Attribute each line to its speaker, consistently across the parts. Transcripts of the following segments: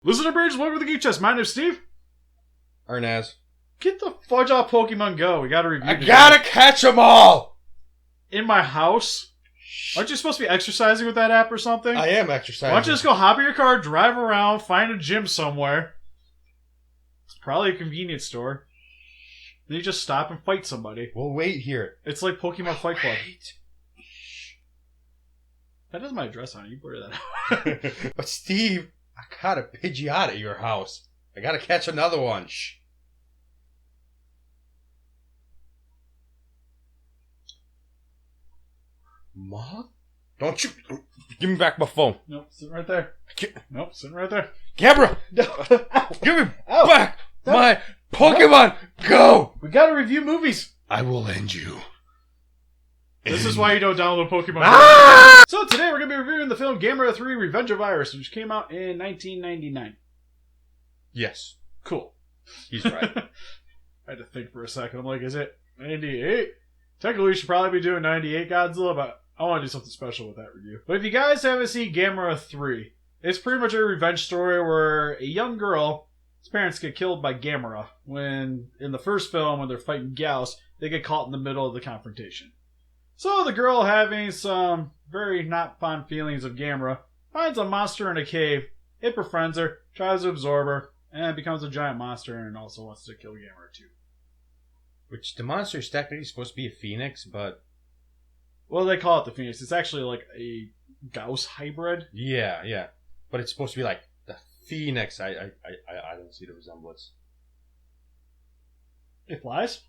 Speaker 1: Listen to Birds, welcome to the Geek Chest. My name's Steve.
Speaker 2: Arnes.
Speaker 1: Get the fudge off Pokemon Go. We gotta review
Speaker 2: I gotta catch them all!
Speaker 1: In my house? Aren't you supposed to be exercising with that app or something?
Speaker 2: I am exercising.
Speaker 1: Why don't you just go hop in your car, drive around, find a gym somewhere. It's probably a convenience store. Then you just stop and fight somebody.
Speaker 2: We'll wait here.
Speaker 1: It's like Pokemon Fight Club. That is my address on it. You blur that out.
Speaker 2: But Steve, I got a Pidgeot at your house. I gotta catch another one. Shh. Mom? Don't you... Give me back my phone.
Speaker 1: Nope, sitting right there. Nope, sitting right there.
Speaker 2: Gamera!
Speaker 1: No.
Speaker 2: Give me back my Pokemon Go!
Speaker 1: We gotta review movies.
Speaker 2: I will end you.
Speaker 1: This is why you don't download Pokemon.
Speaker 2: Ah!
Speaker 1: So today we're going to be reviewing the film Gamera 3 Revenge of Virus, which came out in 1999.
Speaker 2: Yes.
Speaker 1: Cool.
Speaker 2: He's right.
Speaker 1: I had to think for a second. I'm like, is it 98? Technically, we should probably be doing 98 Godzilla, but I want to do something special with that review. But if you guys haven't seen Gamera 3, it's pretty much a revenge story where a young girl, his parents get killed by Gamera. When, in the first film, when they're fighting Gauss, they get caught in the middle of the confrontation. So the girl, having some very not fond feelings of Gamera, finds a monster in a cave. It befriends her, tries to absorb her, and becomes a giant monster and also wants to kill Gamera too.
Speaker 2: Which the monster is technically supposed to be a phoenix, but...
Speaker 1: Well, they call it the Phoenix. It's actually like a Gauss hybrid.
Speaker 2: Yeah. But it's supposed to be like the phoenix. I don't see the resemblance.
Speaker 1: It flies.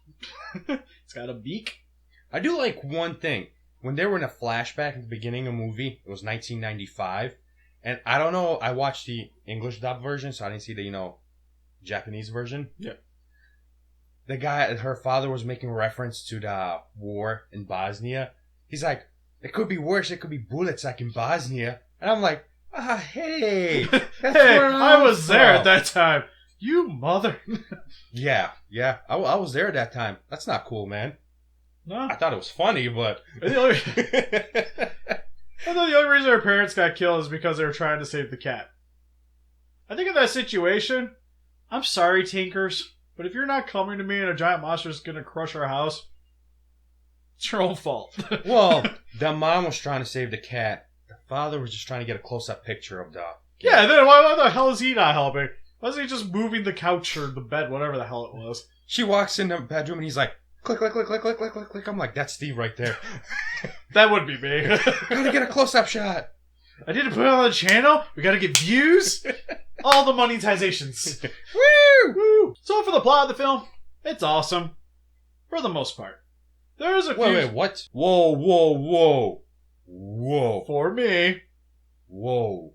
Speaker 1: It's got a beak.
Speaker 2: I do like one thing. When they were in a flashback at the beginning of the movie, it was 1995. And I don't know, I watched the English dub version, so I didn't see the, Japanese version.
Speaker 1: Yeah.
Speaker 2: The guy, her father was making reference to the war in Bosnia. He's like, it could be worse, it could be bullets like in Bosnia. And I'm like, hey. That's
Speaker 1: Hey,
Speaker 2: where
Speaker 1: I was
Speaker 2: from.
Speaker 1: there at that time. You mother.
Speaker 2: Yeah. I was there at that time. That's not cool, man.
Speaker 1: No.
Speaker 2: I thought it was funny, but...
Speaker 1: I thought the only reason her parents got killed is because they were trying to save the cat. I think in that situation, I'm sorry, Tinkers, but if you're not coming to me and a giant monster is going to crush our house, it's your own fault.
Speaker 2: Well, the mom was trying to save the cat. The father was just trying to get a close-up picture of the cat.
Speaker 1: Yeah, then why the hell is he not helping? Why is he just moving the couch or the bed, whatever the hell it was?
Speaker 2: She walks in the bedroom and he's like, click, click, click, click, click, click, click, click. I'm like, that's Steve right there.
Speaker 1: That would be me.
Speaker 2: Gotta get a close-up shot.
Speaker 1: I need to put it on the channel. We gotta get views. All the monetizations.
Speaker 2: Woo!
Speaker 1: Woo! So for the plot of the film, it's awesome. For the most part. There's a few...
Speaker 2: Wait, what? Whoa.
Speaker 1: For me.
Speaker 2: Whoa.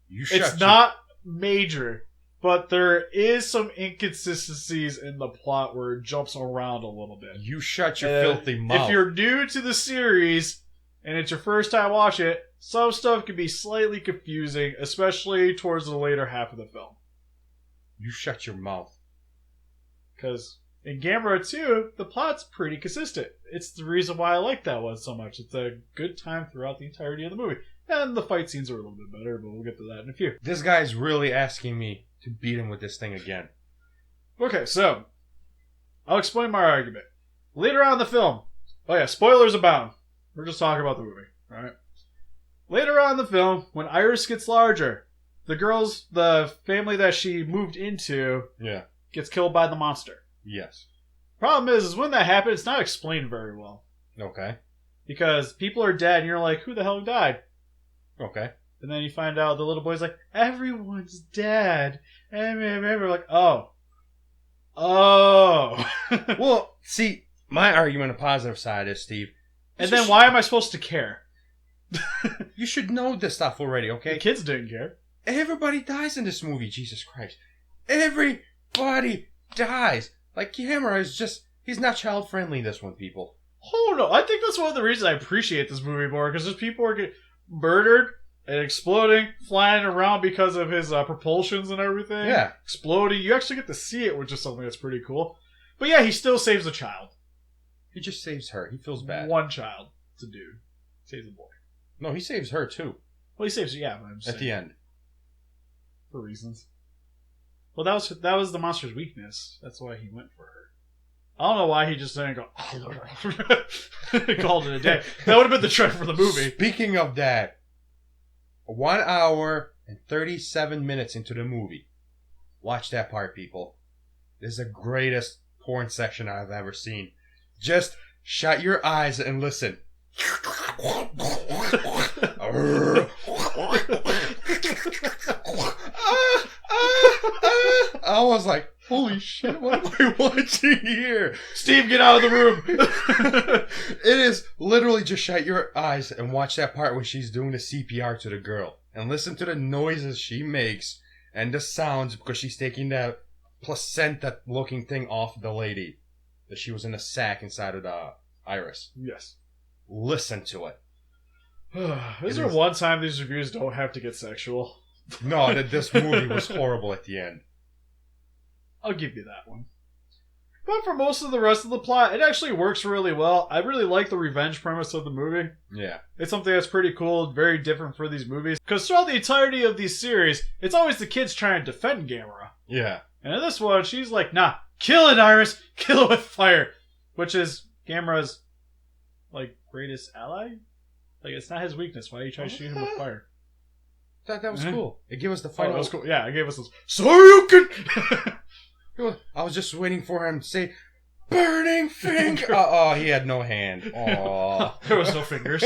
Speaker 1: It's not major, but there is some inconsistencies in the plot where it jumps around a little bit.
Speaker 2: You shut your filthy mouth.
Speaker 1: If you're new to the series and it's your first time watching it, some stuff can be slightly confusing, especially towards the later half of the film.
Speaker 2: You shut your mouth.
Speaker 1: Because in Gamera 2, the plot's pretty consistent. It's the reason why I like that one so much. It's a good time throughout the entirety of the movie. And the fight scenes are a little bit better, but we'll get to that in a few.
Speaker 2: This guy's really asking me to beat him with this thing again.
Speaker 1: Okay, so I'll explain my argument. Later on in the film, spoilers abound. We're just talking about the movie, alright? Later on in the film, when Iris gets larger, the family that she moved into gets killed by the monster.
Speaker 2: Yes.
Speaker 1: Problem is when that happens, it's not explained very well.
Speaker 2: Okay.
Speaker 1: Because people are dead and you're like, who the hell died?
Speaker 2: Okay.
Speaker 1: And then you find out the little boy's like, everyone's dead. And we're like, oh.
Speaker 2: Well, see, my argument on the positive side is, Steve.
Speaker 1: And then why am I supposed to care?
Speaker 2: You should know this stuff already, okay?
Speaker 1: The kids didn't care.
Speaker 2: Everybody dies in this movie, Jesus Christ. Everybody dies. Like, Gamera is just... He's not child-friendly, this one, people.
Speaker 1: Oh, no. I think that's one of the reasons I appreciate this movie more, because there's people who are getting murdered and exploding, flying around because of his propulsions and everything.
Speaker 2: Yeah.
Speaker 1: Exploding. You actually get to see it, which is something that's pretty cool. But yeah, he still saves a child.
Speaker 2: He just saves her. He feels bad.
Speaker 1: One child. It's a dude. Saves a boy.
Speaker 2: No, he saves her, too.
Speaker 1: Well, he saves her, yeah.
Speaker 2: At the end.
Speaker 1: for reasons. Well, that was the monster's weakness. That's why he went for her. I don't know why he just didn't go called it a day. That would have been the trend for the movie.
Speaker 2: Speaking of that, 1 hour and 37 minutes into the movie. Watch that part, people. This is the greatest porn section I've ever seen. Just shut your eyes and listen. I was like, holy shit, what am I watching here?
Speaker 1: Steve, get out of the room.
Speaker 2: It is literally just shut your eyes and watch that part when she's doing the CPR to the girl. And listen to the noises she makes and the sounds because she's taking that placenta looking thing off the lady. That she was in a sack inside of the iris.
Speaker 1: Yes.
Speaker 2: Listen to it.
Speaker 1: Is there one time these reviews don't have to get sexual?
Speaker 2: No, this movie was horrible at the end.
Speaker 1: I'll give you that one. But for most of the rest of the plot, it actually works really well. I really like the revenge premise of the movie.
Speaker 2: Yeah.
Speaker 1: It's something that's pretty cool, very different for these movies. Because throughout the entirety of these series, it's always the kids trying to defend Gamera.
Speaker 2: Yeah.
Speaker 1: And in this one, she's like, nah, kill it, Iris! Kill it with fire! Which is Gamera's, like, greatest ally? Like, it's not his weakness. Why are you trying to shoot him with fire?
Speaker 2: That was cool. It gave us the final...
Speaker 1: Oh, that was cool. Yeah, it gave us this, Soryuken!
Speaker 2: I was just waiting for him to say, burning finger! Oh, he had no hand. Oh.
Speaker 1: There was no fingers.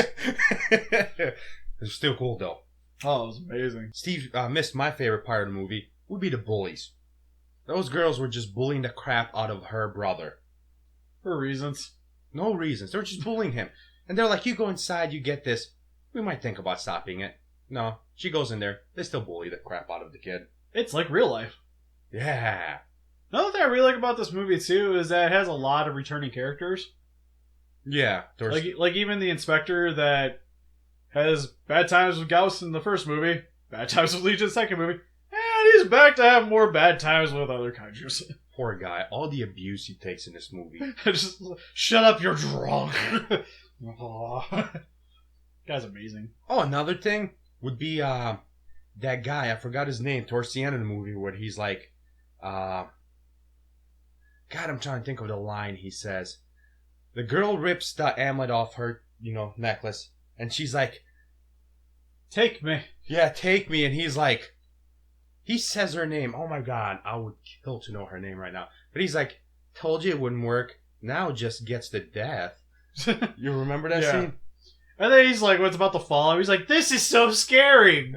Speaker 2: It was still cool, though.
Speaker 1: Oh, it was amazing.
Speaker 2: Steve missed my favorite part of the movie. Would be the bullies. Those girls were just bullying the crap out of her brother.
Speaker 1: For reasons.
Speaker 2: No reasons. They were just bullying him. And they're like, you go inside, you get this. We might think about stopping it. No. She goes in there. They still bully the crap out of the kid.
Speaker 1: It's like real life.
Speaker 2: Yeah.
Speaker 1: Another thing I really like about this movie, too, is that it has a lot of returning characters.
Speaker 2: Yeah.
Speaker 1: Like even the inspector that has bad times with Gauss in the first movie, bad times with Legion in the second movie, and he's back to have more bad times with other kaijus.
Speaker 2: Poor guy. All the abuse he takes in this movie.
Speaker 1: Just, shut up, you're drunk. Guy's amazing.
Speaker 2: Oh, another thing would be that guy, I forgot his name, towards the end of the movie where he's like, God, I'm trying to think of the line he says. The girl rips the amulet off her, necklace, and she's like,
Speaker 1: take me.
Speaker 2: Yeah, take me. And he's like, he says her name. Oh my God, I would kill to know her name right now. But he's like, told you it wouldn't work. Now just gets the death. You remember that scene?
Speaker 1: And then he's like, what's about to fall? He's like, this is so scary.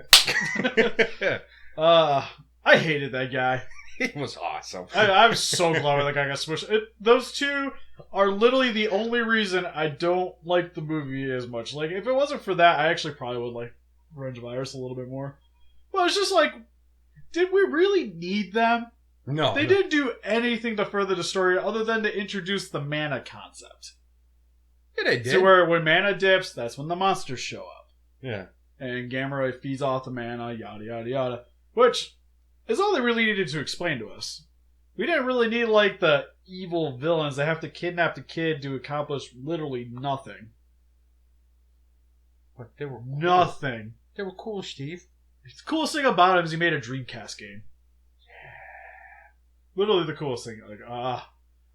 Speaker 1: I hated that guy.
Speaker 2: It was awesome.
Speaker 1: I was so glad when that guy got smushed. Those two are literally the only reason I don't like the movie as much. Like, if it wasn't for that, I actually probably would like Revenge of Iris a little bit more. Well, it's just like, did we really need them?
Speaker 2: No.
Speaker 1: They didn't do anything to further the story other than to introduce the mana concept.
Speaker 2: Yeah, they did.
Speaker 1: So where when mana dips, that's when the monsters show up.
Speaker 2: Yeah.
Speaker 1: And Gamera feeds off the mana, yada, yada, yada. Which is all they really needed to explain to us. We didn't really need, like, the evil villains that have to kidnap the kid to accomplish literally nothing.
Speaker 2: But they were cool.
Speaker 1: Nothing.
Speaker 2: They were cool, Steve.
Speaker 1: The coolest thing about him is he made a Dreamcast game. Yeah. Literally the coolest thing. Like,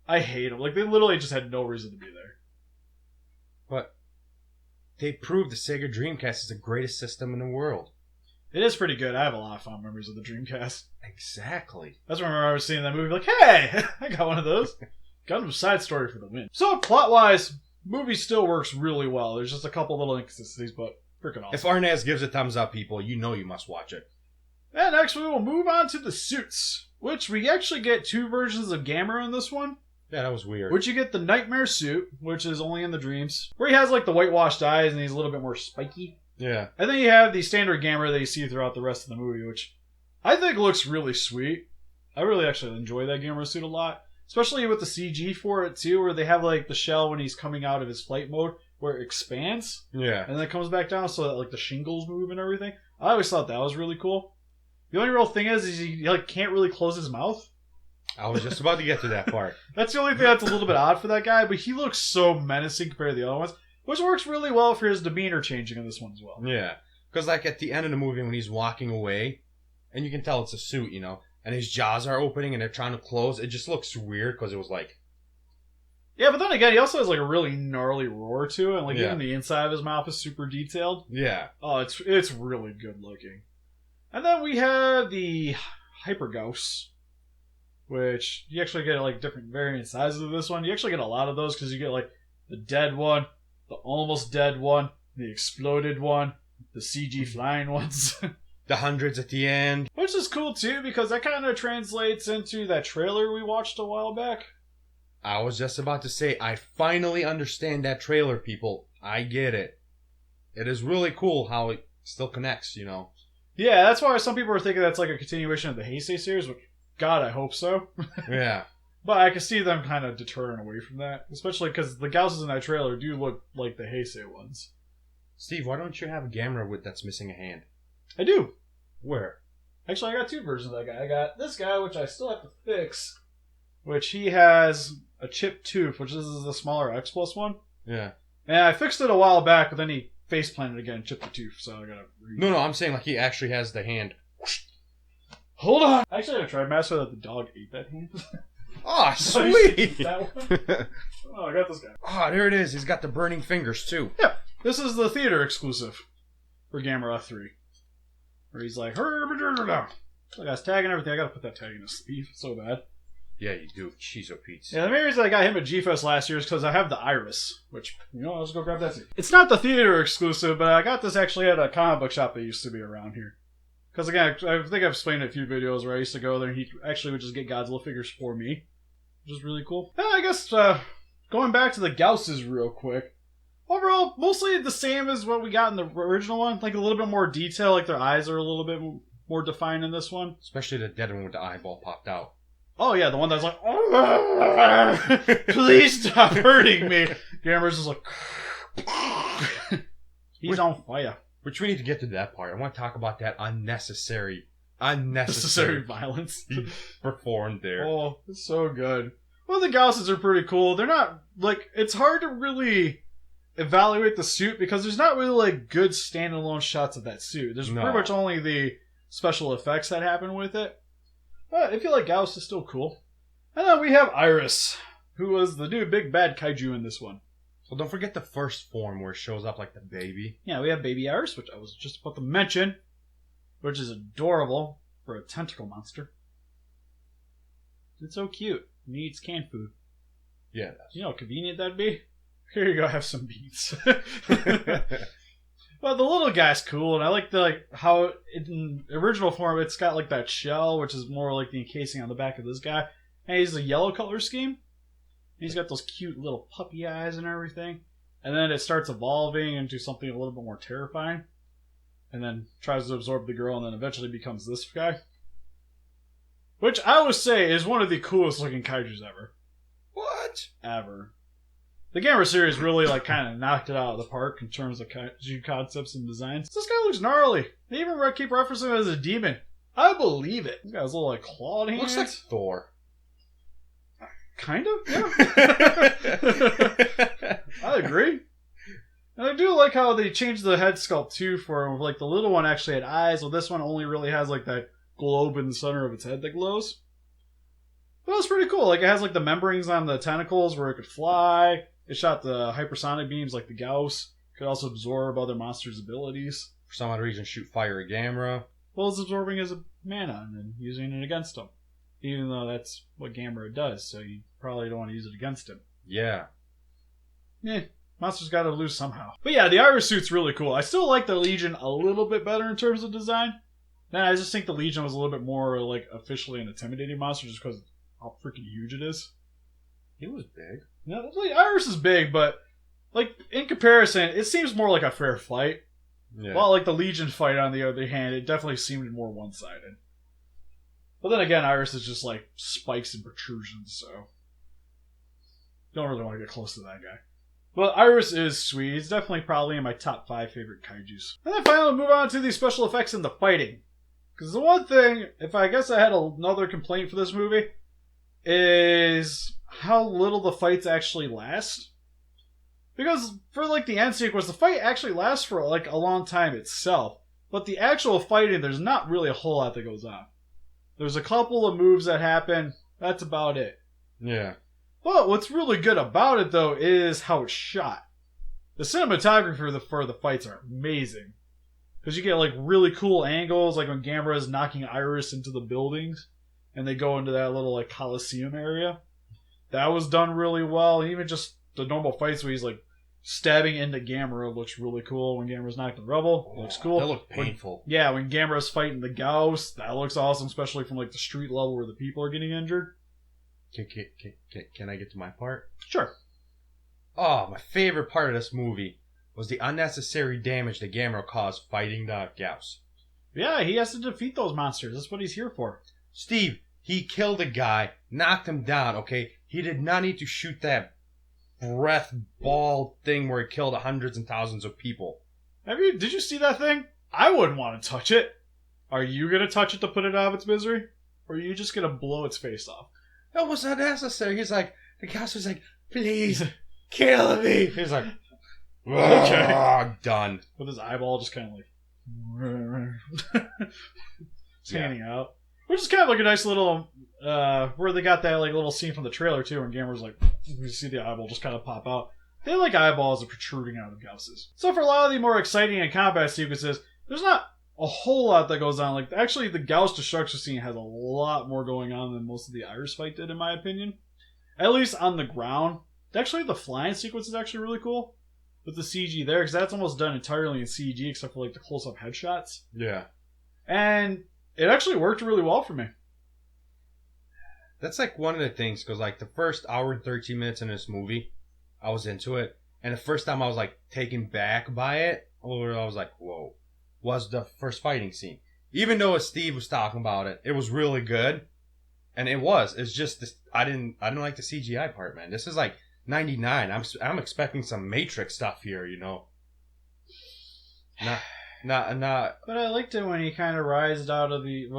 Speaker 1: I hate him. Like, they literally just had no reason to be there.
Speaker 2: But they proved the Sega Dreamcast is the greatest system in the world.
Speaker 1: It is pretty good. I have a lot of fond memories of the Dreamcast.
Speaker 2: Exactly.
Speaker 1: That's when I was seeing that movie, like, hey, I got one of those. Gundam Side Story for the win. So, plot-wise, movie still works really well. There's just a couple little inconsistencies, but freaking awesome.
Speaker 2: If Arnes gives a thumbs up, people, you know you must watch it.
Speaker 1: And next we will move on to the suits, which we actually get two versions of Gamera in this one.
Speaker 2: Yeah, that was weird.
Speaker 1: Which you get the Nightmare suit, which is only in the dreams, where he has like the whitewashed eyes and he's a little bit more spiky.
Speaker 2: Yeah.
Speaker 1: And then you have the standard Gamera that you see throughout the rest of the movie, which I think looks really sweet. I really actually enjoy that Gamera suit a lot. Especially with the CG for it too, where they have like the shell when he's coming out of his flight mode, where it expands.
Speaker 2: Yeah.
Speaker 1: And then it comes back down so that like the shingles move and everything. I always thought that was really cool. The only real thing is he like can't really close his mouth.
Speaker 2: I was just about to get to that part.
Speaker 1: That's the only thing that's a little bit odd for that guy, but he looks so menacing compared to the other ones, which works really well for his demeanor changing in this one as well.
Speaker 2: Yeah. Because like at the end of the movie when he's walking away, and you can tell it's a suit, and his jaws are opening and they're trying to close. It just looks weird because it was like...
Speaker 1: Yeah, but then again, he also has like a really gnarly roar to it, and like even the inside of his mouth is super detailed.
Speaker 2: Yeah.
Speaker 1: Oh, it's really good looking. And then we have the Hyper Gauss, which you actually get like different variant sizes of this one. You actually get a lot of those because you get like the dead one, the almost dead one, the exploded one, the CG flying ones.
Speaker 2: The hundreds at the end.
Speaker 1: Which is cool too, because that kind of translates into that trailer we watched a while back.
Speaker 2: I was just about to say, I finally understand that trailer, people. I get it. It is really cool how it still connects,
Speaker 1: Yeah, that's why some people are thinking that's like a continuation of the Heisei series, which, God, I hope so.
Speaker 2: Yeah.
Speaker 1: But I can see them kind of deterring away from that, especially because the Gausses in that trailer do look like the Heisei ones.
Speaker 2: Steve, why don't you have a Gamera that's missing a hand?
Speaker 1: I do.
Speaker 2: Where?
Speaker 1: Actually, I got two versions of that guy. I got this guy, which I still have to fix, which he has a chipped tooth, which this is the smaller X Plus one.
Speaker 2: Yeah.
Speaker 1: And I fixed it a while back, but then he face planted again and chipped the tooth, so I gotta
Speaker 2: No, I'm saying like he actually has the hand.
Speaker 1: Hold on! I actually had a Trimaster that the dog ate that hand.
Speaker 2: Oh, sweet!
Speaker 1: That one? Oh, I got this guy.
Speaker 2: Oh, there it is. He's got the burning fingers, too.
Speaker 1: Yeah, this is the theater exclusive for Gamera 3. Where he's like, so I got his tag and everything. I gotta put that tag in his sleeve. So bad.
Speaker 2: Yeah, you do. Cheezo Pete's.
Speaker 1: Yeah, the main reason I got him at G-Fest last year is because I have the Iris, which, I'll just go grab that too. It's not the theater exclusive, but I got this actually at a comic book shop that used to be around here. Because again, I think I've explained in a few videos where I used to go there and he actually would just get Godzilla figures for me. Which is really cool. Yeah, I guess, going back to the Gausses real quick. Overall, mostly the same as what we got in the original one. Like a little bit more detail, like their eyes are a little bit more defined in this one.
Speaker 2: Especially the dead one with the eyeball popped out.
Speaker 1: Oh yeah, the one that's like, please stop hurting me. Gamera's just like, he's on fire.
Speaker 2: Which we need to get to that part. I want to talk about that unnecessary
Speaker 1: violence
Speaker 2: performed there.
Speaker 1: Oh, it's so good. Well, the Gausses are pretty cool. They're not, like, it's hard to really evaluate the suit because there's not really, like, good standalone shots of that suit. There's pretty much only the special effects that happen with it. But I feel like Gauss is still cool. And then we have Iris, who was the new big bad kaiju in this one.
Speaker 2: Well, don't forget the first form where it shows up like the baby.
Speaker 1: Yeah, we have baby Iris, which I was just about to mention, which is adorable for a tentacle monster. It's so cute. It needs canned food.
Speaker 2: Yeah.
Speaker 1: You know how convenient that'd be? Here you go, have some beets. Well, the little guy's cool, and I like how in original form it's got like that shell, which is more like the encasing on the back of this guy. And he's a yellow color scheme. He's got those cute little puppy eyes and everything. And then it starts evolving into something a little bit more terrifying. And then tries to absorb the girl and then eventually becomes this guy. Which I would say is one of the coolest looking kaijus ever.
Speaker 2: What?
Speaker 1: Ever. The Gamera series really kind of knocked it out of the park in terms of kaiju concepts and designs. This guy looks gnarly. They even keep referencing him as a demon. I believe it. He's got his little clawed hands.
Speaker 2: Looks like Thor.
Speaker 1: Kind of, yeah. I agree. And I do like how they changed the head sculpt too for him. Like the little one actually had eyes, while this one only really has like that globe in the center of its head that glows. But it was pretty cool. Like it has like the membranes on the tentacles where it could fly. It shot the hypersonic beams like the Gauss. Could also absorb other monsters' abilities.
Speaker 2: For some odd reason, shoot fire at Gamera.
Speaker 1: Well, it's absorbing his mana and then using it against him. Even though that's what Gamera does, so you probably don't want to use it against him.
Speaker 2: Yeah.
Speaker 1: Monsters gotta lose somehow. But yeah, the Iris suit's really cool. I still like the Legion a little bit better in terms of design. Then I just think the Legion was a little bit more like officially an intimidating monster just because how freaking huge it is.
Speaker 2: He was big.
Speaker 1: No, like, Iris is big, but like in comparison, it seems more like a fair fight.
Speaker 2: Yeah.
Speaker 1: While like the Legion fight, on the other hand, it definitely seemed more one-sided. But then again, Iris is just like spikes and protrusions, so don't really want to get close to that guy. But Iris is sweet. He's definitely probably in my top 5 favorite kaijus. And then finally move on to the special effects and the fighting. Because the one thing, if I guess I had another complaint for this movie, is how little the fights actually last. Because for like the end sequence, the fight actually lasts for like a long time itself. But the actual fighting, there's not really a whole lot that goes on. There's a couple of moves that happen. That's about it.
Speaker 2: Yeah.
Speaker 1: But what's really good about it, though, is how it's shot. The cinematography for the fights are amazing. Because you get, like, really cool angles, like when Gamera is knocking Iris into the buildings, and they go into that little, like, Coliseum area. That was done really well. Even just the normal fights where he's, like, stabbing into Gamera looks really cool. When Gamera's knocked in rubble, it looks cool.
Speaker 2: That looked painful.
Speaker 1: When Gamera's fighting the Gauss, that looks awesome, especially from, like, the street level where the people are getting injured.
Speaker 2: Can I get to my part?
Speaker 1: Sure.
Speaker 2: Oh, my favorite part of this movie was the unnecessary damage that Gamera caused fighting the Gauss.
Speaker 1: Yeah, he has to defeat those monsters. That's what he's here for.
Speaker 2: Steve, he killed a guy, knocked him down, okay? He did not need to shoot that breath ball thing where he killed hundreds and thousands of people.
Speaker 1: Did you see that thing? I wouldn't want to touch it. Are you going to touch it to put it out of its misery? Or are you just going to blow its face off?
Speaker 2: That was unnecessary. He's like, the Gauss was like, please, kill me. He's like, okay, done.
Speaker 1: With his eyeball just kind of like hanging out. Which is kind of like a nice little where they got that like little scene from the trailer too, and Gamera's like, you see the eyeball just kind of pop out. They like eyeballs are protruding out of Gauss's. So for a lot of the more exciting and combat sequences, there's not a whole lot that goes on. Like actually, the Gauss destruction scene has a lot more going on than most of the Iris fight did, in my opinion. At least on the ground. Actually, the flying sequence is actually really cool with the CG there, because that's almost done entirely in CG except for like the close-up headshots.
Speaker 2: Yeah,
Speaker 1: and it actually worked really well for me.
Speaker 2: That's like one of the things, because like the first hour and 13 minutes in this movie, I was into it, and the first time I was like taken back by it, or I was like, whoa, was the first fighting scene. Even though as Steve was talking about it, it was really good, and it was. It's just this, I didn't like the CGI part, man. This is like 99. I'm expecting some Matrix stuff here, you know. Not.
Speaker 1: But I liked it when he kind of rised out of the.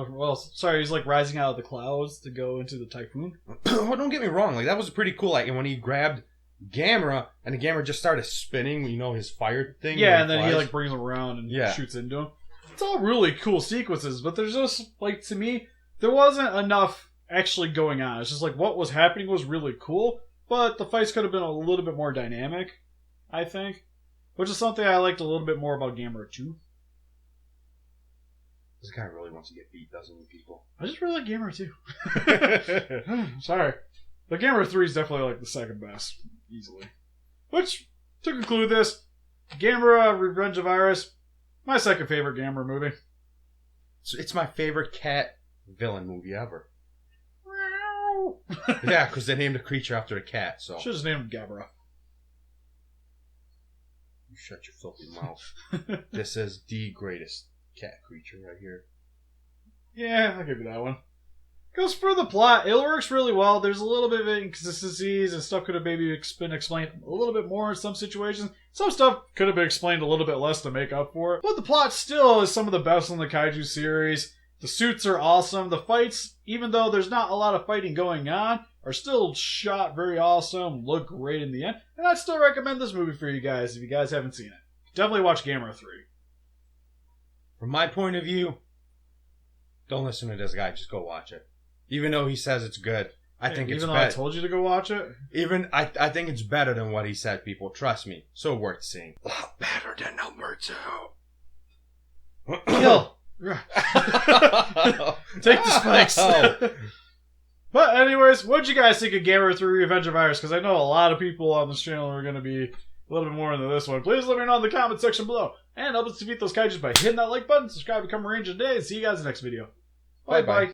Speaker 1: He's like rising out of the clouds to go into the typhoon.
Speaker 2: Well, don't get me wrong. Like that was pretty cool. Like when he grabbed Gamera and the Gamera just started spinning. You know, his fire thing.
Speaker 1: Yeah, and then he like brings him around and shoots into him. It's all really cool sequences, but there's just like, to me, there wasn't enough actually going on. It's just like what was happening was really cool, but the fights could have been a little bit more dynamic, I think, which is something I liked a little bit more about Gamera 2.
Speaker 2: This guy really wants to get beat, doesn't he, people?
Speaker 1: I just really like Gamera 2. Sorry. But Gamera 3 is definitely like the second best, easily. Which, to conclude this, Gamera Revenge of Iris, my second favorite Gamera movie.
Speaker 2: It's my favorite cat villain movie ever. Yeah, because they named a creature after a cat, so.
Speaker 1: Should have named him Gamera.
Speaker 2: You shut your filthy mouth. This is the greatest cat creature right here.
Speaker 1: Yeah, I'll give you that one. Goes for the plot. It works really well. There's a little bit of inconsistencies and stuff could have maybe been explained a little bit more in some situations. Some stuff could have been explained a little bit less to make up for it. But the plot still is some of the best in the Kaiju series. The suits are awesome. The fights, even though there's not a lot of fighting going on, are still shot very awesome, look great in the end. And I'd still recommend this movie for you guys if you guys haven't seen it. Definitely watch Gamera 3.
Speaker 2: From my point of view, don't listen to this guy. Just go watch it. Even though he says it's good, I think it's better. Even though
Speaker 1: I told you to go watch it?
Speaker 2: I think it's better than what he said, people. Trust me. So worth seeing. A lot better than Alberto.
Speaker 1: Kill. Take the spikes. But anyways, what'd you guys think of Gamera 3 Revenge of Iris? Because I know a lot of people on this channel are going to be a little bit more into this one. Please let me know in the comment section below. And help us defeat those kaijus by hitting that like button, subscribe, become a ranger today, and see you guys in the next video. Bye-bye.